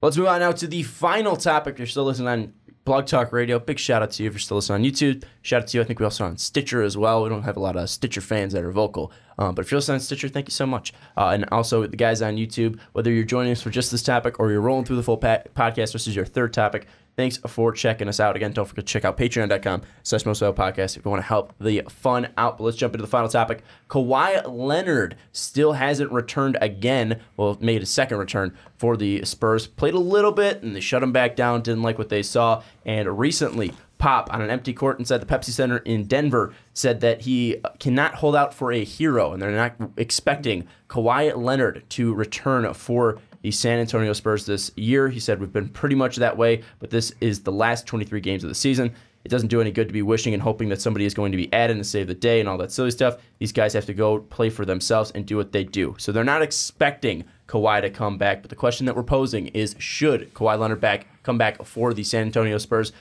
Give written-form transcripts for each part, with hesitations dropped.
Let's move on now to the final topic. You're still listening on Blog Talk Radio. Big shout out to you if you're still listening on YouTube. Shout out to you. I think we also on Stitcher as well. We don't have a lot of Stitcher fans that are vocal. But if you're listening on Stitcher, thank you so much. And also the guys on YouTube, whether you're joining us for just this topic or you're rolling through the full podcast, this is your third topic. Thanks for checking us out. Again, don't forget to check out patreon.com/mostvaluable-podcast if you want to help the fun out. But let's jump into the final topic. Kawhi Leonard still hasn't returned again. Well, made a second return for the Spurs. Played a little bit, and they shut him back down. Didn't like what they saw. And recently, Pop, on an empty court inside the Pepsi Center in Denver, said that he cannot hold out for a hero, and they're not expecting Kawhi Leonard to return for the San Antonio Spurs this year. He said, we've been pretty much that way, but this is the last 23 games of the season. It doesn't do any good to be wishing and hoping that somebody is going to be added and save the day and all that silly stuff. These guys have to go play for themselves and do what they do. So they're not expecting Kawhi to come back, but the question that we're posing is, should Kawhi Leonard come back for the San Antonio Spurs?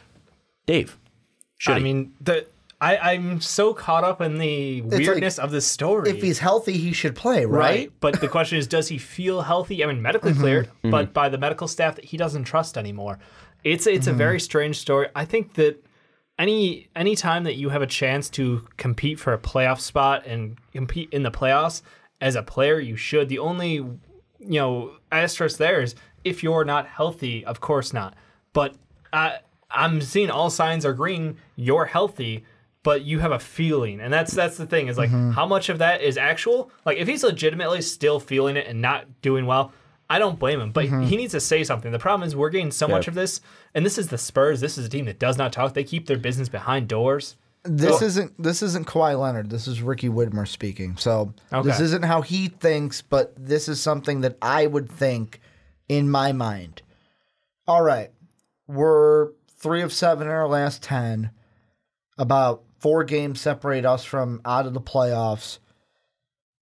Dave, should he? I'm so caught up in the weirdness of this story. If he's healthy, he should play, right? But the question is, does he feel healthy? I mean, medically cleared, but by the medical staff that he doesn't trust anymore. It's a very strange story. I think that any time that you have a chance to compete for a playoff spot and compete in the playoffs as a player, you should. The only asterisk there is if you're not healthy, of course not. But I'm seeing all signs are green. You're healthy, but you have a feeling, and that's the thing is like how much of that is actual. Like if he's legitimately still feeling it and not doing well, I don't blame him. But he needs to say something. The problem is we're getting so much of this, and this is the Spurs. This is a team that does not talk. They keep their business behind doors. This isn't Kawhi Leonard. This is Ricky Widmer speaking. So this isn't how he thinks, but this is something that I would think in my mind. All right, we're 3 of 7 in our last 10. About 4 games separate us from out of the playoffs.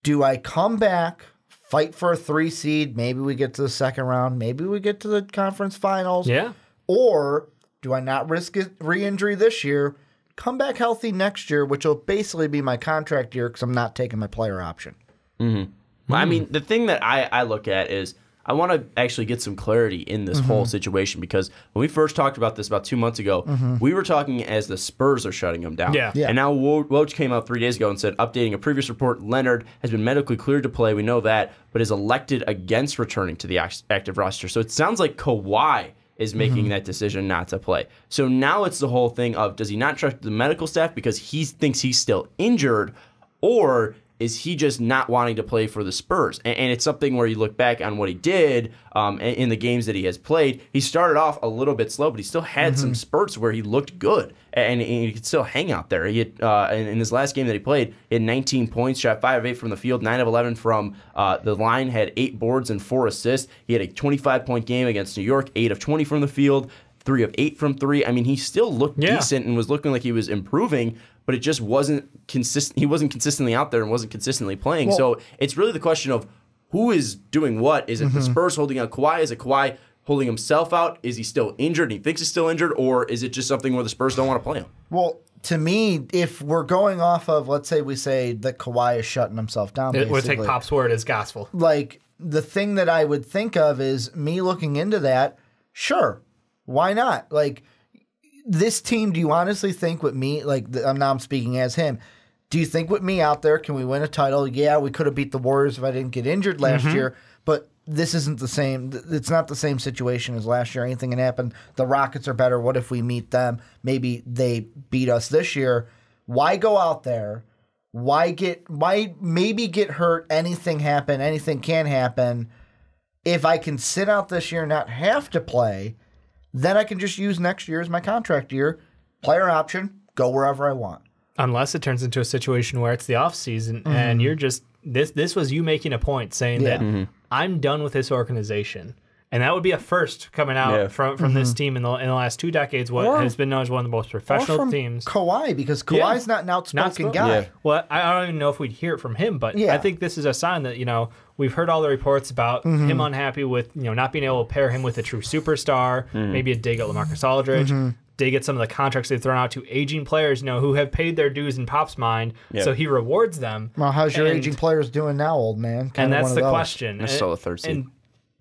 Do I come back, fight for a 3 seed? Maybe we get to the second round. Maybe we get to the conference finals. Yeah. Or do I not risk re-injury this year, come back healthy next year, which will basically be my contract year because I'm not taking my player option? Well, I mean, the thing that I look at is I want to actually get some clarity in this whole situation, because when we first talked about this about 2 months ago, we were talking as the Spurs are shutting him down. Yeah. And now Woj came out 3 days ago and said, updating a previous report, Leonard has been medically cleared to play. We know that, but is elected against returning to the active roster. So it sounds like Kawhi is making that decision not to play. So now it's the whole thing of, does he not trust the medical staff because he thinks he's still injured, or is he just not wanting to play for the Spurs? And it's something where you look back on what he did in the games that he has played. He started off a little bit slow, but he still had some spurts where he looked good, and he could still hang out there. He had, in his last game that he played, he had 19 points, shot 5 of 8 from the field, 9 of 11 from the line, had 8 boards and 4 assists. He had a 25-point game against New York, 8 of 20 from the field, 3 of 8 from 3. I mean, he still looked decent and was looking like he was improving, but it just wasn't consistent. He wasn't consistently out there and wasn't consistently playing. Well, so it's really the question of who is doing what. Is it the Spurs holding out Kawhi? Is it Kawhi holding himself out? Is he still injured and he thinks he's still injured? Or is it just something where the Spurs don't want to play him? Well, to me, if we're going off of, let's say we say that Kawhi is shutting himself down, we'll take Pop's word as gospel. Like, the thing that I would think of is me looking into that, sure, why not? Like, this team, do you honestly think with me, like, now I'm speaking as him, do you think with me out there, can we win a title? Yeah, we could have beat the Warriors if I didn't get injured last year, but this isn't the same. It's not the same situation as last year. Anything can happen. The Rockets are better. What if we meet them? Maybe they beat us this year. Why go out there? Why maybe get hurt? Anything happen. Anything can happen. If I can sit out this year and not have to play, then I can just use next year as my contract year, player option, go wherever I want. Unless it turns into a situation where it's the off season and you're just this was you making a point saying that I'm done with this organization. And that would be a first coming out from this team in the last 2 decades, what has been known as one of the most professional teams. Kawhi, because Kawhi's not an outspoken guy. Yeah. Well, I don't even know if we'd hear it from him, but I think this is a sign that, we've heard all the reports about him unhappy with, not being able to pair him with a true superstar, maybe a dig at LaMarcus Aldridge, dig at some of the contracts they've thrown out to aging players, who have paid their dues in Pop's mind, so he rewards them. Well, how's your aging players doing now, old man? And that's the question. They're still a third seed.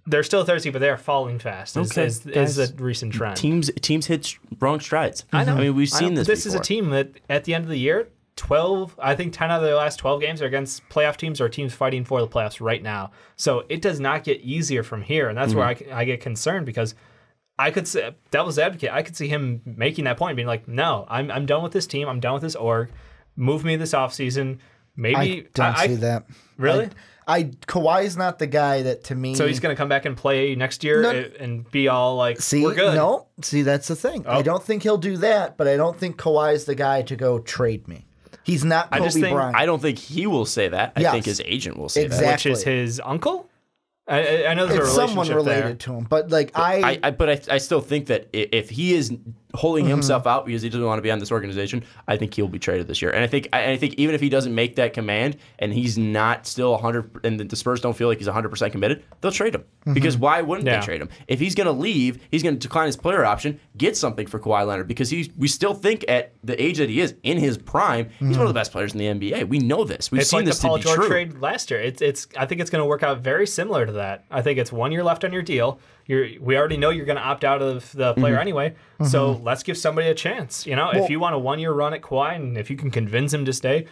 they're still thirsty, but they're falling fast. Is a recent trend. Teams hit wrong strides. I know. I mean, we've seen this. This is a team that at the end of the year, 10 out of their last 12 games are against playoff teams or teams fighting for the playoffs right now. So it does not get easier from here, and that's where I get concerned because I could say, devil's advocate, I could see him making that point, being like, no, I'm done with this team. I'm done with this org. Move me this offseason. Maybe I don't see that. Really? Kawhi's not the guy that to me. So he's going to come back and play next year and be all like, we're good. No, see, that's the thing. I don't think he'll do that, but I don't think Kawhi's the guy to go trade me. He's not Kobe Bryant. I don't think he will say that. I think his agent will say exactly. that. Which is his uncle? I know there's a relationship someone related there. to him, but like I still think that if he is holding himself out because he doesn't want to be on this organization, I think he'll be traded this year. And I think even if he doesn't make that command and he's not still 100, and the Spurs don't feel like he's 100% committed, they'll trade him. Because why wouldn't they trade him? If he's going to leave, he's going to decline his player option, get something for Kawhi Leonard because we still think at the age that he is in his prime, he's one of the best players in the NBA. We know this. We've seen this to be true. It's like the Paul George trade last year. I think it's going to work out very similar to that. I think it's 1 year left on your deal. We already know you're going to opt out of the player anyway, so let's give somebody a chance. If you want a 1 year run at Kawhi and if you can convince him to stay,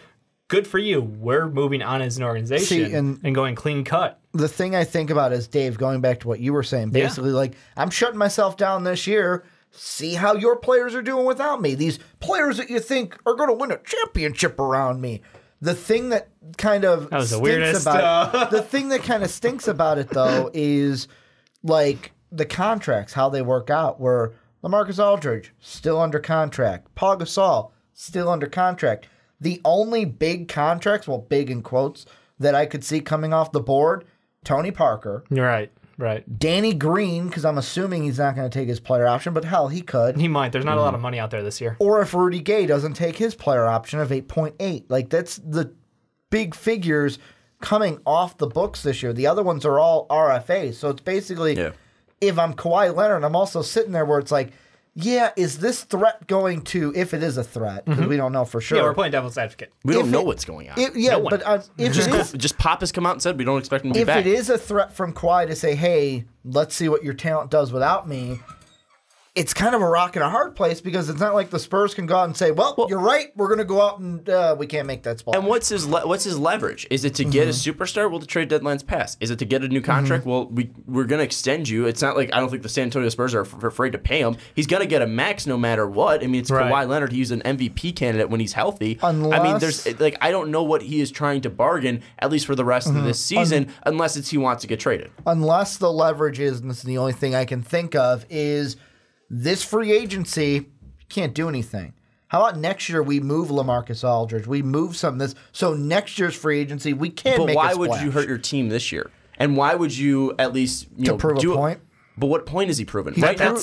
good for you. We're moving on as an organization and going clean cut. The thing I think about is, Dave, going back to what you were saying, basically like, I'm shutting myself down this year. See how your players are doing without me. These players that you think are going to win a championship around me. The thing that kind of the thing that kind of stinks about it though is like the contracts, how they work out. Where LaMarcus Aldridge still under contract, Paul Gasol still under contract. The only big contracts, well, big in quotes, that I could see coming off the board, Tony Parker, right, Danny Green, because I'm assuming he's not going to take his player option, but hell, he could. He might. There's not a lot of money out there this year. Or if Rudy Gay doesn't take his player option of 8.8. Like, that's the big figures coming off the books this year. The other ones are all RFAs. So it's basically, if I'm Kawhi Leonard, I'm also sitting there where it's like, is this threat going to, if it is a threat, because we don't know for sure. Yeah, we're playing devil's advocate. We don't know what's going on. If Pop has come out and said we don't expect him to be back. If it is a threat from Kawhi to say, hey, let's see what your talent does without me, it's kind of a rock and a hard place because it's not like the Spurs can go out and say, well you're right, we're going to go out and we can't make that spot. And what's his leverage? Is it to get a superstar? Well, the trade deadline's passed. Is it to get a new contract? Well, we're going to extend you. It's not like I don't think the San Antonio Spurs are afraid to pay him. He's going to get a max no matter what. I mean, it's Kawhi Leonard. He's an MVP candidate when he's healthy. I mean, I don't know what he is trying to bargain, at least for the rest of this season, unless he wants to get traded. Unless the leverage is, and this is the only thing I can think of, is this free agency, can't do anything. How about next year we move LaMarcus Aldridge? We move some of this. So next year's free agency, we can make a splash. But why would you hurt your team this year? And why would you at least prove a point? But what point is he proving? Right now,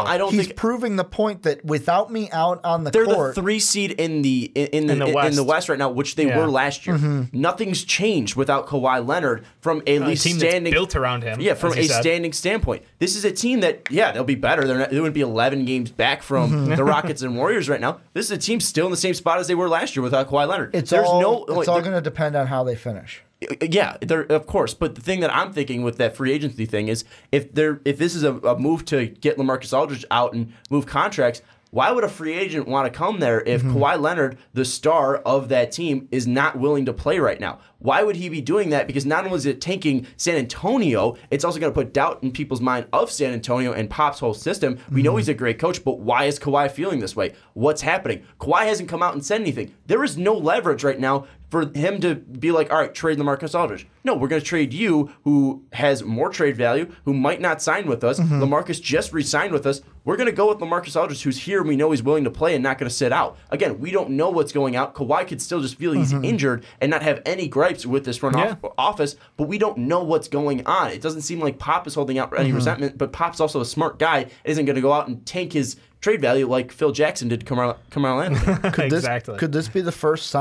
I don't think he's proving the point that without me out on the court, they're the 3 seed in the West right now, which they were last year. Nothing's changed without Kawhi Leonard from a team that's built around him. Yeah, from a standing standpoint, this is a team that they'll be better. They would be 11 games back from the Rockets and Warriors right now. This is a team still in the same spot as they were last year without Kawhi Leonard. It's all going to depend on how they finish. Yeah, of course. But the thing that I'm thinking with that free agency thing is if this is a move to get LaMarcus Aldridge out and move contracts, why would a free agent want to come there if Kawhi Leonard, the star of that team, is not willing to play right now? Why would he be doing that? Because not only is it tanking San Antonio, it's also going to put doubt in people's mind of San Antonio and Pop's whole system. We know he's a great coach, but why is Kawhi feeling this way? What's happening? Kawhi hasn't come out and said anything. There is no leverage right now for him to be like, all right, trade LaMarcus Aldridge. No, we're going to trade you, who has more trade value, who might not sign with us. LaMarcus just re-signed with us. We're going to go with LaMarcus Aldridge, who's here and we know he's willing to play and not going to sit out. Again, we don't know what's going out. Kawhi could still just feel he's injured and not have any gripes with this front office, but we don't know what's going on. It doesn't seem like Pop is holding out any resentment, but Pop's also a smart guy and isn't going to go out and tank his trade value like Phil Jackson did to Carmelo Anthony. Could this be the first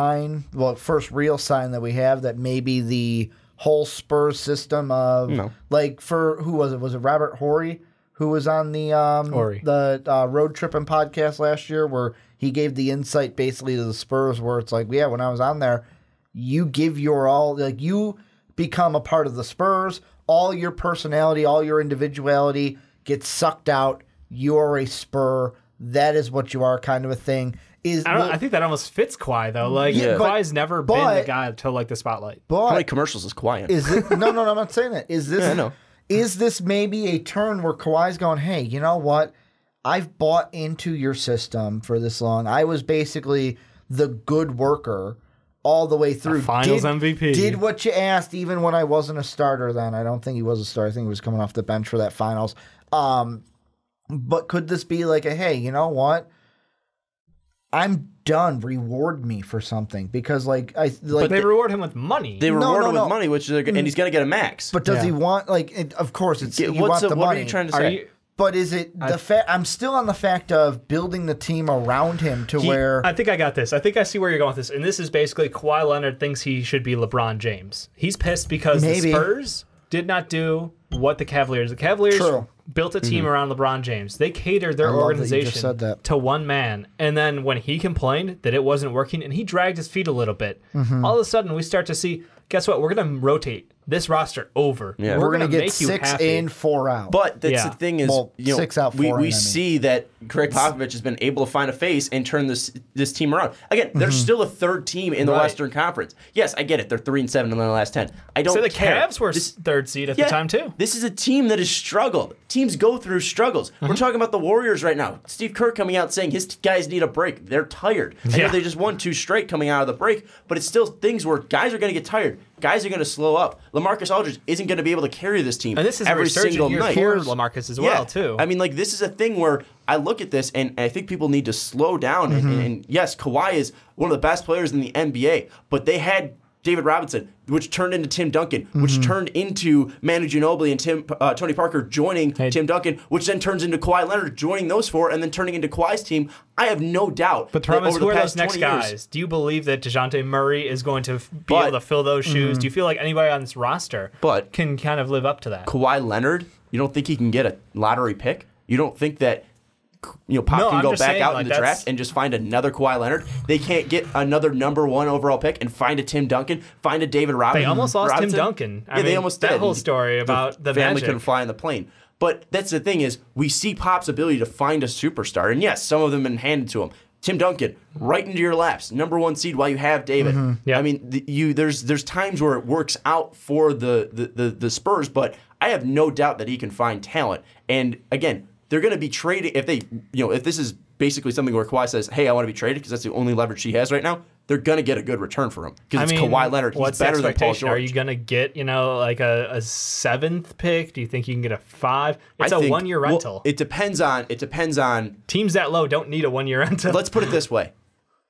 first real sign that we have that maybe the whole Spurs system of like who was it? Was it Robert Horry who was on the Road Tripping podcast last year where he gave the insight basically to the Spurs where it's like, when I was on there, you give your all, like you become a part of the Spurs. all your personality, all your individuality gets sucked out. You're a Spur. That is what you are, kind of a thing. I think that almost fits Kawhi though. Like Kawhi's never been the guy to like the spotlight. But how many commercials is Kawhi in? Is it? No, I'm not saying that. Is this? Yeah, I know. Is this maybe a turn where Kawhi's going, hey, you know what? I've bought into your system for this long. I was basically the good worker all the way through. Finals MVP. Did what you asked even when I wasn't a starter then. I don't think he was a starter. I think he was coming off the bench for that finals. But could this be like a, hey, you know what? I'm done. Reward me for something because but they reward him with money. They reward him with money, and he's going to get a max. But does he want of course it's you want the money. What are you trying to say? But is it the fact? I'm still on the fact of building the team around him where. I think I got this. I think I see where you're going with this. And this is basically Kawhi Leonard thinks he should be LeBron James. He's pissed because the Spurs did not do what the Cavaliers. The Cavaliers built a team around LeBron James. They catered their organization to one man. And then when he complained that it wasn't working and he dragged his feet a little bit, all of a sudden we start to see, guess what? We're going to rotate this roster over. Yeah. We're going to get 6 in, 4 out. But that's the thing is, 6 out, 4 we see that Greg Popovich has been able to find a face and turn this team around. Again, they're still a third team in the Western Conference. Yes, I get it. They're 3-7 in the last 10. I don't care. So the Cavs were third seed at the time too. This is a team that has struggled. Teams go through struggles. We're talking about the Warriors right now. Steve Kerr coming out saying his guys need a break. They're tired. I know they just won 2 straight coming out of the break, but it's still things where guys are going to get tired. Guys are going to slow up. LaMarcus Aldridge isn't going to be able to carry this team and this is every single night. For LaMarcus as well, too. I mean, this is a thing where I look at this and I think people need to slow down. And yes, Kawhi is one of the best players in the NBA, but they had David Robinson, which turned into Tim Duncan, which turned into Manu Ginobili and Tony Parker joining Tim Duncan, which then turns into Kawhi Leonard joining those 4 and then turning into Kawhi's team. I have no doubt. But Thomas, who are those next guys? Do you believe that DeJounte Murray is going to be able to fill those shoes? Do you feel like anybody on this roster can kind of live up to that? Kawhi Leonard, you don't think he can get a lottery pick? You don't think that Pop can go back out in the draft and just find another Kawhi Leonard? They can't get another number 1 overall pick and find a Tim Duncan, find a David Robinson. They almost lost Tim Duncan. I mean, they almost did. That whole story about the family Magic. couldn't fly in the plane. But that's the thing is, we see Pop's ability to find a superstar, and yes, some of them have been handed to him. Tim Duncan, right into your laps, number 1 seed while you have David. I mean, there's times where it works out for the Spurs, but I have no doubt that he can find talent. And again, they're going to be trading if this is basically something where Kawhi says, "Hey, I want to be traded," because that's the only leverage he has right now. They're going to get a good return for him because it's Kawhi Leonard. He's better than Paul George. Are you going to get like a 7th pick? Do you think you can get a 5? It's a 1-year rental. It depends on teams that low don't need a 1-year rental. Let's put it this way: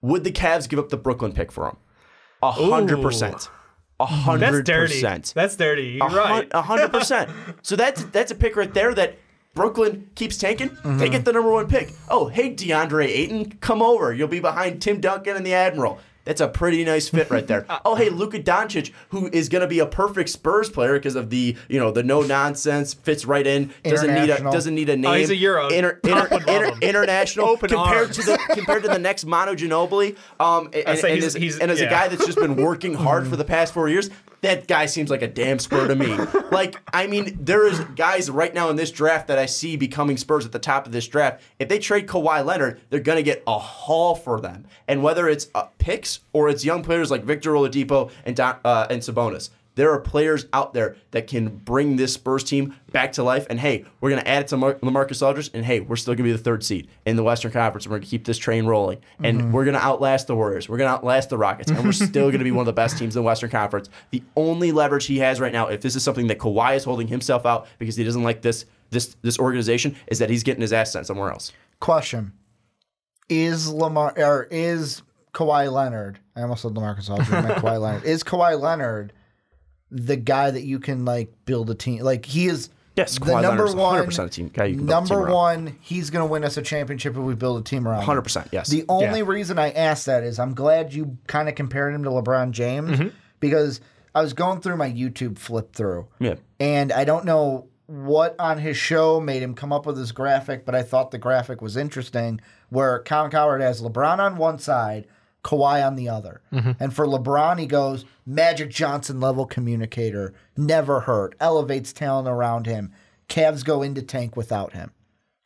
would the Cavs give up the Brooklyn pick for him? 100%. 100%. That's dirty. That's dirty. You're right. 100%. So that's a pick right there that Brooklyn keeps tanking. They get the number 1 pick. Oh, hey, DeAndre Ayton, come over. You'll be behind Tim Duncan and the Admiral. That's a pretty nice fit right there. Oh, hey, Luka Doncic, who is going to be a perfect Spurs player because of the no nonsense, fits right in, doesn't need a name. Oh, he's a Euro. International compared to the next Manu Ginobili. And as a guy that's just been working hard for the past 4 years, that guy seems like a damn Spur to me. There is guys right now in this draft that I see becoming Spurs at the top of this draft. If they trade Kawhi Leonard, they're going to get a haul for them. And whether it's picks or it's young players like Victor Oladipo and Sabonis, there are players out there that can bring this Spurs team back to life. And hey, we're going to add it to LaMarcus Aldridge. And hey, we're still going to be the 3rd seed in the Western Conference. And we're going to keep this train rolling. And we're going to outlast the Warriors. We're going to outlast the Rockets. And we're still going to be one of the best teams in the Western Conference. The only leverage he has right now, if this is something that Kawhi is holding himself out because he doesn't like this organization, is that he's getting his ass sent somewhere else. Question: Is Kawhi Leonard? I almost said LaMarcus Aldridge. I meant Kawhi Leonard. Is Kawhi Leonard the guy that you can build a team? He is. Yes, the Kawhi number Leonard's 1 100% a team guy. You can build a team number around. 1. He's going to win us a championship if we build a team around. 100%. Yes. The only reason I asked that is I'm glad you kind of compared him to LeBron James because I was going through my YouTube flip through. Yeah. And I don't know what on his show made him come up with this graphic, but I thought the graphic was interesting where Colin Cowherd has LeBron on one side, Kawhi on the other. And for LeBron, he goes Magic Johnson level communicator, never hurt, elevates talent around him. Cavs go into tank without him.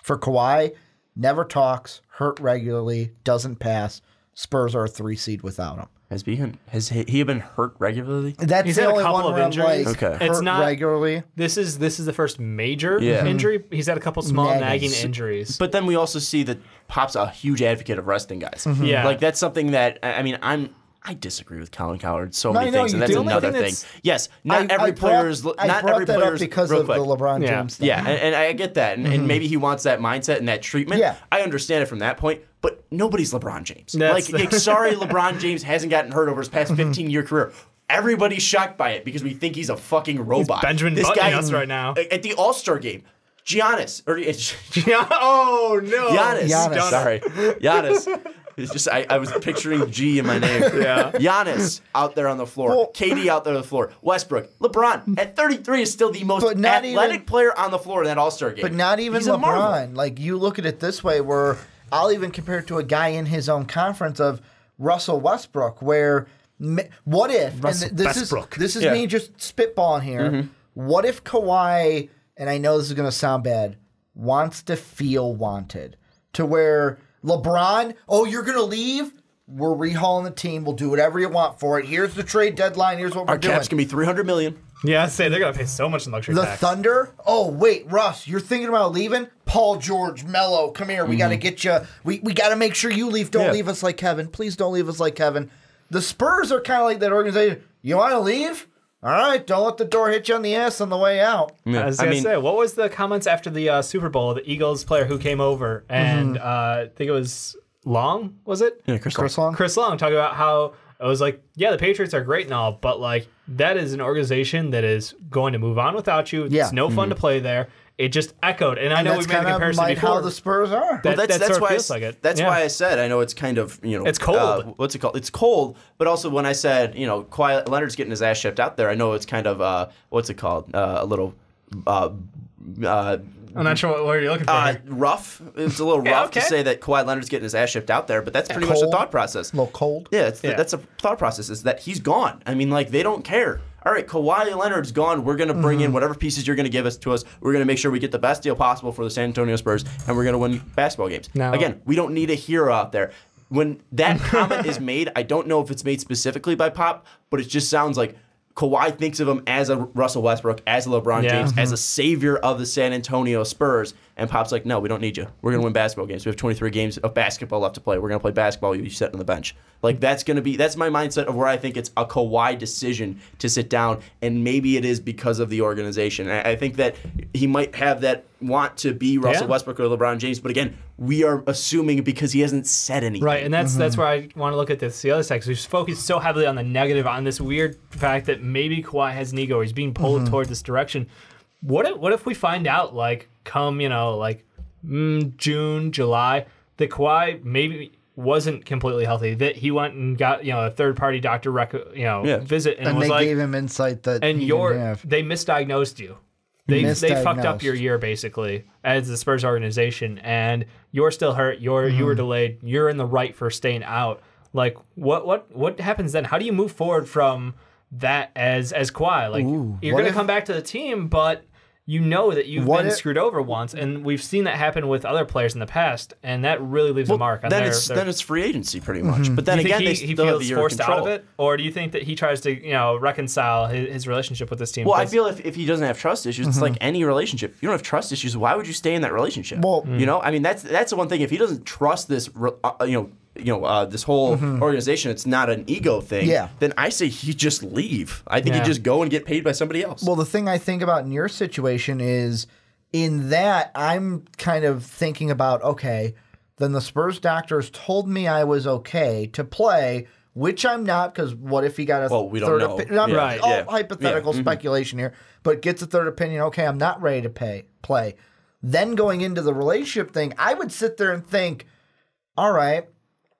For Kawhi, never talks, hurt regularly, doesn't pass. Spurs are a 3 seed without him. Has he been hurt regularly? That's He's the had a only couple one of where I'm injuries. like, Okay. hurt It's not- regularly. This is the first major Yeah. injury. He's had a couple small Nagging. nagging injuries. But then we also see that Pop's a huge advocate of resting guys. Yeah. Like that's something that I disagree with Colin Cowherd so many know things, and you that's do. another The only thing. thing Yes, not every player is. I Not brought every that player up is because real of quick. the LeBron Yeah. James thing. Yeah, and I get that, and maybe he wants that mindset and that treatment. Yeah. I understand it from that point, but nobody's LeBron James. That's- Like, sorry, LeBron James hasn't gotten hurt over his past 15-year career. Everybody's shocked by it because we think he's a fucking robot. Benjamin This Buttoning guy us right now. at the All-Star game. Giannis Oh no! Giannis. Giannis. Sorry, Giannis. It's just I was picturing G in my name. Yeah. Giannis out there on the floor. Well- KD out there on the floor. Westbrook. LeBron at 33 is still the most But not athletic even- player on the floor in that All-Star game. But not even He's a marvel. LeBron. Like, you look at it this way, where I'll even compare it to a guy in his own conference of Russell Westbrook, where what if, Russell and this Westbrook. is Yeah. me just spitballing here, what if Kawhi, and I know this is going to sound bad, wants to feel wanted, to where LeBron, oh, you're going to leave? We're rehauling the team. We'll do whatever you want for it. Here's the trade deadline. Here's what we're Our doing. cap's gonna be $300 million. Yeah, I'd say they're gonna pay so much in luxury The tax. Thunder? Oh, wait, Russ, you're thinking about leaving? Paul George, Melo, come here. We got to get you. We got to make sure you leave. Don't Yeah. leave us like Kevin. Please don't leave us like Kevin. The Spurs are kind of like that organization. You want to leave? All right, don't let the door hit you on the ass on the way out. I was gonna say, what was the comments after the Super Bowl? The Eagles player who came over, and I think it was Long, was it? Yeah, Chris Chris Long? Chris Long talking about how it was like, yeah, the Patriots are great and all, but like that is an organization that is going to move on without you. Yeah. It's no fun to play there. It just echoed, and I And know that's we made the kind of comparison like before. how the Spurs are. That- That's sort of why feels like it. That's Yeah. why I said I know it's kind of It's cold. what's it called? It's cold, but also when I said Kawhi Leonard's getting his ass shipped out there, I know it's kind of what's it called? A little. I'm not sure what you're looking for. Rough. It's a little Yeah, rough okay. to say that Kawhi Leonard's getting his ass shipped out there, but that's pretty much the Cold. thought process. A little cold. Yeah, Yeah. that's a thought process is that he's gone. I mean, like, they don't care. All right, Kawhi Leonard's gone. We're going to bring in whatever pieces you're going to give us to us. We're going to make sure we get the best deal possible for the San Antonio Spurs, and we're going to win basketball games. Now- Again, we don't need a hero out there. When that comment is made, I don't know if it's made specifically by Pop, but it just sounds like Kawhi thinks of him as a Russell Westbrook, as a LeBron Yeah. James, as a savior of the San Antonio Spurs. And Pop's like, no, we don't need you. We're going to win basketball games. We have 23 games of basketball left to play. We're going to play basketball. You sit on the bench. Like, that's my mindset of where I think it's a Kawhi decision to sit down. And maybe it is because of the organization. I think that he might have that want to be Russell Yeah. Westbrook or LeBron James. But again, we are assuming because he hasn't said anything. Right, and that's where I want to look at this the other side, because we've focused so heavily on the negative, on this weird fact that maybe Kawhi has an ego, or he's being pulled toward this direction. What if we find out, like, come June, July, that Kawhi maybe wasn't completely healthy, that he went and got a third party doctor visit and And was they like, gave him insight that and he didn't have. they misdiagnosed you. They fucked up Misdiagnosed. your year basically as the Spurs organization, and you're still hurt. You were delayed. You're in the right for staying out. Like what happens then? How do you move forward from that as Kawhi? Like you're what gonna if- come back to the team, but you know that you've What been if- screwed over once, and we've seen that happen with other players in the past, and that really leaves a mark on then their. it's free agency pretty much. But do then you think again, they he still have feels the year forced control. out of it, or do you think that he tries to reconcile his relationship with this team? Well, I 'Cause- feel if he doesn't have trust issues, it's like any relationship. If you don't have trust issues, why would you stay in that relationship? Well- I mean, that's the one thing. If he doesn't trust this, this whole organization, it's not an ego thing. Yeah. Then I say he just leave. I think Yeah. he just go and get paid by somebody else. Well, the thing I think about in your situation is in that I'm kind of thinking about, okay, then the Spurs doctors told me I was okay to play, which I'm not, because what if he got a we don't third know. opinion? Right, All yeah. hypothetical Yeah. speculation here, but gets a third opinion. Okay, I'm not ready to play. Then going into the relationship thing, I would sit there and think, all right,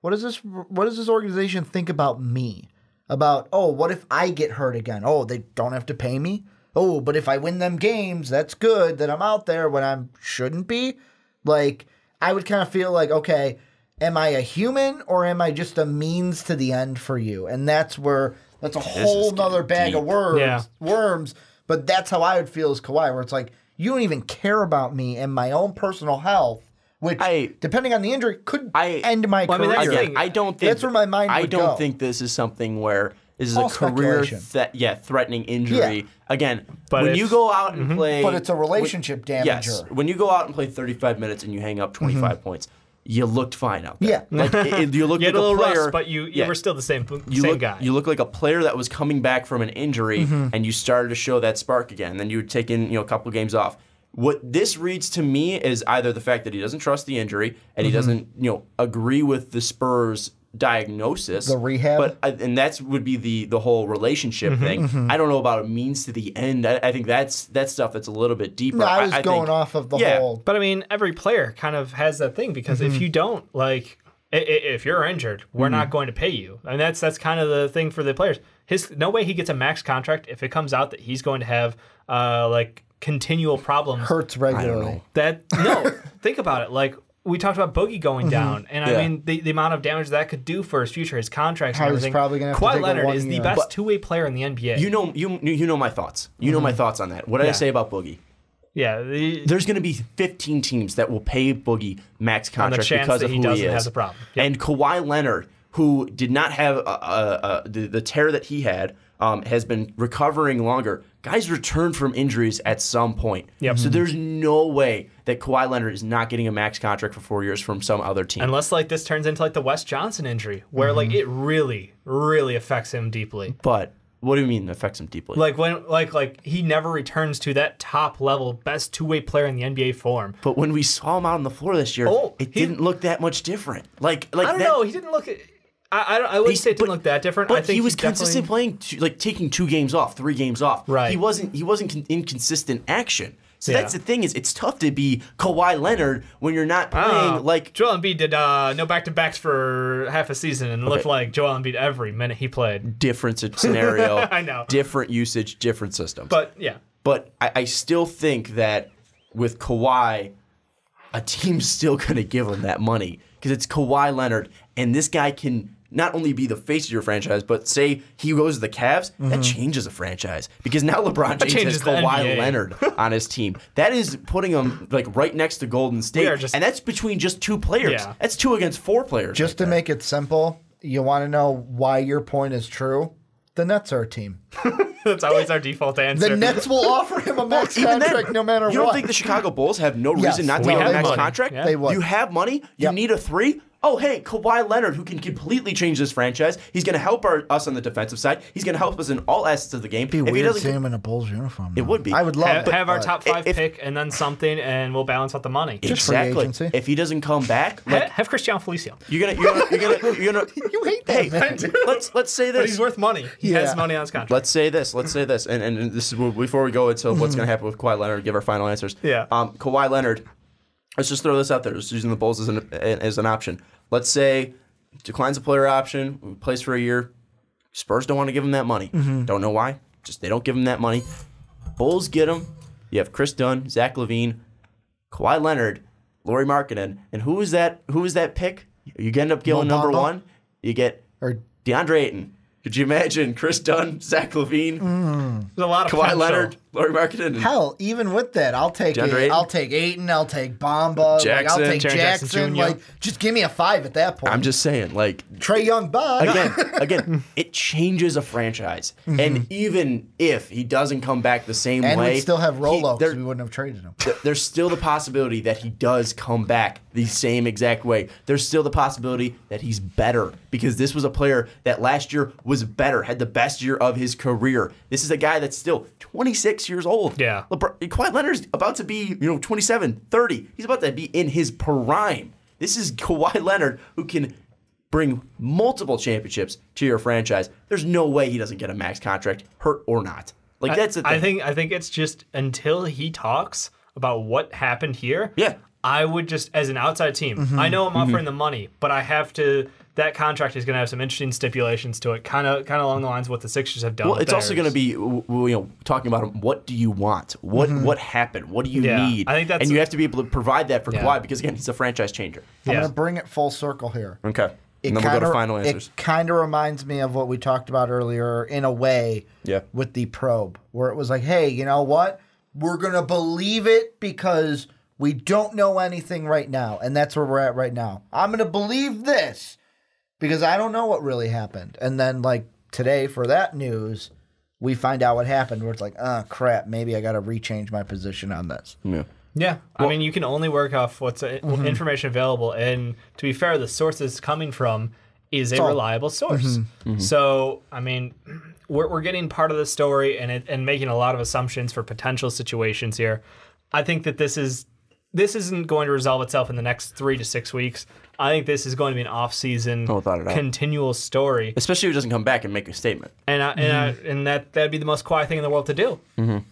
what does this organization think about me? About, what if I get hurt again? Oh, they don't have to pay me? Oh, but if I win them games, that's good that I'm out there when I shouldn't be. Like, I would kind of feel like, okay, am I a human or am I just a means to the end for you? And that's a whole nother bag of worms. But that's how I would feel as Kawhi, where it's like, you don't even care about me and my own personal health, which, depending on the injury, could end my career. I don't think that's where my mind would go. I don't think this is something where this is a career threatening injury. Yeah. Again, when you go out and play... But it's a relationship damager. Yes. When you go out and play 35 minutes and you hang up 25 points, you looked fine out there. Yeah. Like, you looked like a little player... rust, but you were still the same guy. You look like a player that was coming back from an injury, and you started to show that spark again. Then you would take in a couple games off. What this reads to me is either the fact that he doesn't trust the injury and he doesn't agree with the Spurs diagnosis, the rehab, and that would be the whole relationship thing. I don't know about a means to the end. I think that's stuff that's a little bit deeper. No, I was going off of the whole. But I mean, every player kind of has that thing because if you don't if you're injured, we're not going to pay you, and that's kind of the thing for the players. No way he gets a max contract if it comes out that he's going to have continual problems. Hurts regularly. Think about it. Like, we talked about Boogie going down, and I mean the amount of damage that could do for his future, his contracts, and everything. Probably gonna have Kawhi to take Leonard is the best two-way player in the NBA. You know my thoughts. You know my thoughts on that. What did I say about Boogie? Yeah, there's going to be 15 teams that will pay Boogie max contract because of who he is. Has a problem. Yep. And Kawhi Leonard, who did not have the tear that he had, has been recovering longer. Guys return from injuries at some point. Yep. So there's no way that Kawhi Leonard is not getting a max contract for 4 years from some other team. Unless this turns into the Wes Johnson injury, where it really, really affects him deeply. But what do you mean affects him deeply? When he never returns to that top level best two-way player in the NBA form. But when we saw him out on the floor this year, it didn't look that much different. I don't know. He didn't look. I wouldn't say it didn't look that different. But I think he was consistently playing, taking 2 games off, 3 games off. Right. He wasn't inconsistent action. So that's the thing, is it's tough to be Kawhi Leonard when you're not playing Joel Embiid did no back-to-backs for half a season and looked like Joel Embiid every minute he played. Different scenario. I know. Different usage, different systems. But yeah. But I still think that with Kawhi, a team's still going to give him that money because it's Kawhi Leonard, and this guy can not only be the face of your franchise, but say he goes to the Cavs, that changes a franchise. Because now LeBron James has Kawhi Leonard on his team. That is putting him right next to Golden State. And that's between just 2 players. Yeah. That's 2 against 4 players. Just to make it simple, you want to know why your point is true? The Nets are a team. That's always our default answer. The Nets will offer him a max contract no matter what. You don't think the Chicago Bulls have no reason not to give him a max contract? Yeah. They would. You have money? You need a 3? Oh, hey, Kawhi Leonard, who can completely change this franchise. He's going to help us on the defensive side. He's going to help us in all assets of the game. It'd be weird to see him in a Bulls uniform. It would be. I would love to have our top 5 pick and then something, and we'll balance out the money. Exactly. If he doesn't come back, have Cristiano Felicio. You're gonna. You hate that. Hey, let's say this. But he's worth money. He has money on his contract. Let's say this, and this is before we go into what's going to happen with Kawhi Leonard. Give our final answers. Yeah. Kawhi Leonard. Let's just throw this out there. Just using the Bulls as an option. Let's say declines a player option, plays for a year. Spurs don't want to give him that money. Don't know why. Just they don't give him that money. Bulls get him. You have Kawhis Done, Zach LaVine, Kawhi Leonard, Lauri Markkanen, and who is that pick? You end up getting number 1. You get DeAndre Ayton. Could you imagine Kawhis Done, Zach LaVine, There's a lot of Kawhi potential. Leonard, Lauri Markkanen? Hell, even with that, I'll take Ayton, I'll take Bamba, Jackson, I'll take Jackson Jackson. Just give me a 5 at that point. I'm just saying, Trae Young, Bob. Again, it changes a franchise. And even if he doesn't come back the same way, and we'd still have Rolo because we wouldn't have traded him. There's still the possibility that he does come back the same exact way. There's still the possibility that he's better because this was a player that last year was better, had the best year of his career. This is a guy that's still 26 years old. Yeah. Kawhi Leonard's about to be, 27, 30. He's about to be in his prime. This is Kawhi Leonard who can bring multiple championships to your franchise. There's no way he doesn't get a max contract, hurt or not. That's the thing. I think it's just until he talks about what happened here. Yeah. I would just, as an outside team, I know I'm offering the money, but I have to that contract is going to have some interesting stipulations to it, kind of along the lines of what the Sixers have done. Well, with it's also theirs. going to be talking about what do you want? What happened? What do you need? I think that's, and you have to be able to provide that for Yeah. Kawhi because again, he's a franchise changer. I'm Yeah. going to bring it full circle here. Okay. And then we'll go to final answers. It kind of reminds me of what we talked about earlier in a way with the probe, where it was like, hey, you know what? We're going to believe it because we don't know anything right now, and that's where we're at right now. I'm going to believe this because I don't know what really happened. And then, like, today for that news, we find out what happened where it's like, oh, crap, maybe I got to rechange my position on this. Yeah. Yeah, I mean, you can only work off what's information available, and to be fair, the source it's coming from is a reliable source. So, I mean, we're getting part of the story and making a lot of assumptions for potential situations here. I think that this isn't going to resolve itself in the next 3 to 6 weeks. I think this is going to be an off-season, continual story. Especially if he doesn't come back and make a statement. And that'd be the most quiet thing in the world to do.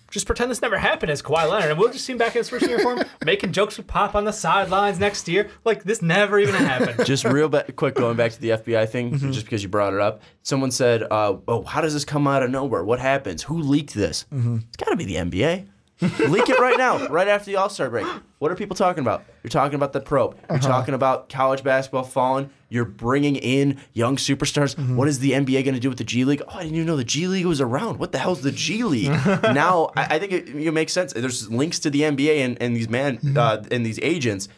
Just pretend this never happened as Kawhi Leonard, and we'll just see him back in his first uniform, making jokes with Pop on the sidelines next year. Like, this never even happened. Just real quick, going back to the FBI thing, just because you brought it up. Someone said, oh, how does this come out of nowhere? What happens? Who leaked this? It's got to be the NBA. Leak it right now, right after the All-Star break. What are people talking about? You're talking about the probe. You're talking about college basketball falling. You're bringing in young superstars. What is the NBA going to do with the G League? Oh, I didn't even know the G League was around. What the hell's the G League? Now, I think it makes sense. There's links to the NBA and these and these agents.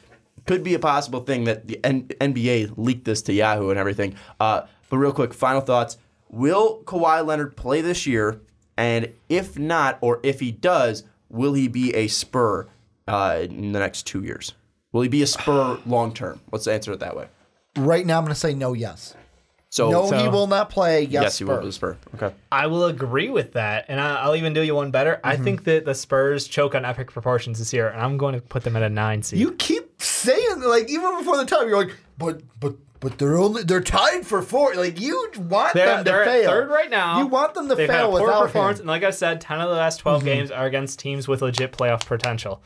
Could be a possible thing that the NBA leaked this to Yahoo and everything. But real quick, final thoughts. Will Kawhi Leonard play this year? And if not, or if he does, will he be a Spur in the next 2 years? Will he be a Spur long term? Let's answer it that way. Right now, I'm going to say no, yes. So he will not play. Yes, he will be a Spur. Okay. I will agree with that, and I'll even do you one better. I think that the Spurs choke on epic proportions this year, and I'm going to put them at a 9 seed. You keep saying, like, even before the time, you're like, but they're tied for 4. Like, you want them to they're fail. At third right now. You want them to They've fail had a poor without performance, him. and like I said, 10 of the last 12 games are against teams with legit playoff potential.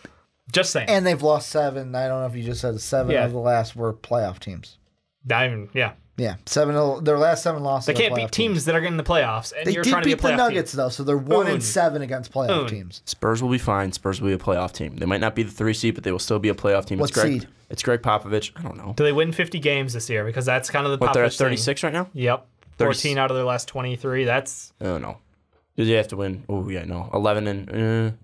Just saying. And they've lost 7. I don't know if you just said 7 of the last were playoff teams. Yeah, 7. Their last 7 losses. They can't beat teams that are getting the playoffs, and They you're did trying to be a beat the playoff Nuggets team. though, so they're 1-7 against playoff teams. Spurs will be fine. Spurs will be a playoff team. They might not be the 3 seed, but they will still be a playoff team. What seed? It's Greg Popovich. I don't know. Do they win 50 games this year? Because that's kind of the They're at Popovich 36 right now? Yep. 14 out of their last 23. That's... Oh, no. Do they have to win? Oh, yeah, no. 11 and...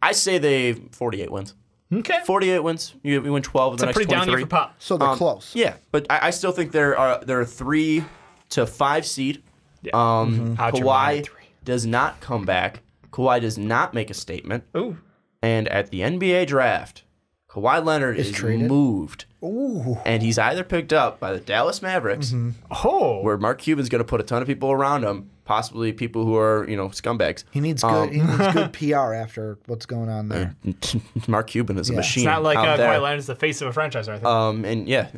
I say they 48 wins. Okay. 48 wins. You win 12 of the It's a next pretty 23. down year for Pop. So they're close. Yeah, but I still think they're a 3 to 5 seed. Kawhi does not come back. Kawhi does not make a statement. Ooh. And at the NBA draft, Kawhi Leonard is moved. Ooh. And he's either picked up by the Dallas Mavericks, where Mark Cuban's going to put a ton of people around him, possibly people who are, scumbags. He needs good. He needs good PR after what's going on there. Mark Cuban is a machine. It's not like out there. Kawhi Leonard is the face of a franchise or anything. And yeah,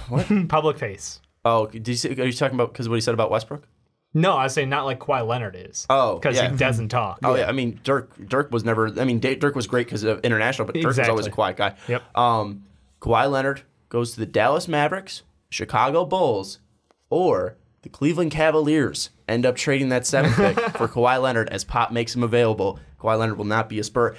what? Public face. Oh, are you talking about because what he said about Westbrook? No, I was saying not like Kawhi Leonard is. Oh, because he doesn't talk. Oh yeah, I mean Dirk was never. I mean Dirk was great because of international, but Dirk was always a quiet guy. Yep. Kawhi Leonard goes to the Dallas Mavericks, Chicago Bulls, or the Cleveland Cavaliers. End up trading that 7th pick for Kawhi Leonard as Pop makes him available. Kawhi Leonard will not be a Spur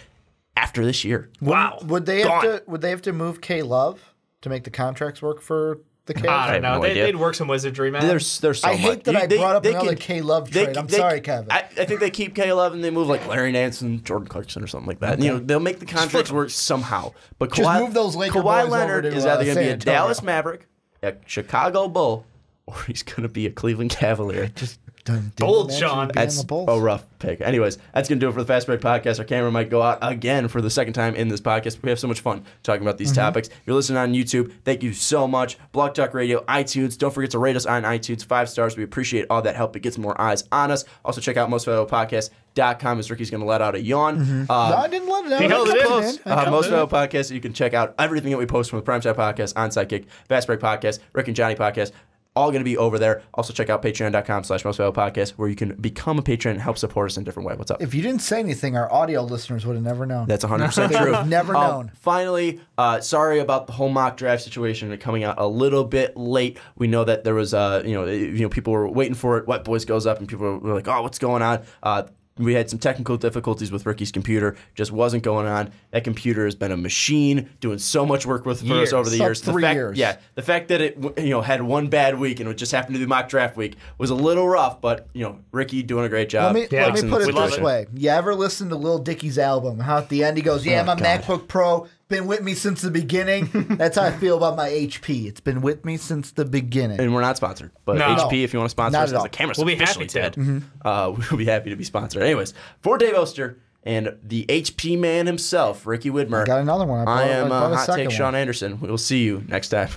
after this year. Wow. Would they have to move K Love to make the contracts work for the Cavs? I don't know. no idea. They'd work some wizardry, man. There's so much. I hate that I brought up another can- K Love they trade. can- I'm they sorry, can- Kevin. I think they keep K11 and they move like Larry Nance and Jordan Clarkson or something like that. Okay. They'll make the contracts work somehow. But Just Kawhi, move those Laker Kawhi boys Leonard over to, is either going to be San a Antonio. Dallas Maverick, a Chicago Bull, or he's going to be a Cleveland Cavalier. Bold, Sean. That's a rough pick. Anyways, that's going to do it for the Fast Break Podcast. Our camera might go out again for the second time in this podcast. We have so much fun talking about these topics. If you're listening on YouTube, thank you so much. Blog Talk Radio, iTunes. Don't forget to rate us on iTunes 5 stars. We appreciate all that help. It gets more eyes on us. Also, check out mostvaluablepodcast.com as Ricky's going to let out a yawn. No, I didn't let it out. He held it in. Most Valuable Podcast, you can check out everything that we post from the Primetime Podcast, On Sidekick, Fast Break Podcast, Rick and Johnny Podcast, all going to be over there. Also, check out patreon.com/mostvaluablepodcast, where you can become a patron and help support us in a different way. What's up? If you didn't say anything, our audio listeners would have never known. That's 100% true. Never known. Finally, sorry about the whole mock draft situation coming out a little bit late. We know that there was, people were waiting for it. White Boys goes up, and people were like, "Oh, what's going on?" We had some technical difficulties with Ricky's computer. Just wasn't going on. That computer has been a machine, doing so much work for us over the years. 3 years. Yeah, the fact that it had one bad week and it just happened to be mock draft week was a little rough. But Ricky doing a great job. Let me put it this way: you ever listen to Lil Dicky's album? How at the end he goes, "Yeah, my God. MacBook Pro been with me since the beginning." That's how I feel about my HP. It's been with me since the beginning. And we're not sponsored, but HP, if you want to sponsor us, because the camera's officially dead, we'll be happy to be sponsored. Anyways, for Dave Oster and the HP man himself, Ricky Widmer, I got another one. I am Hot Take Sean Anderson. We'll see you next time.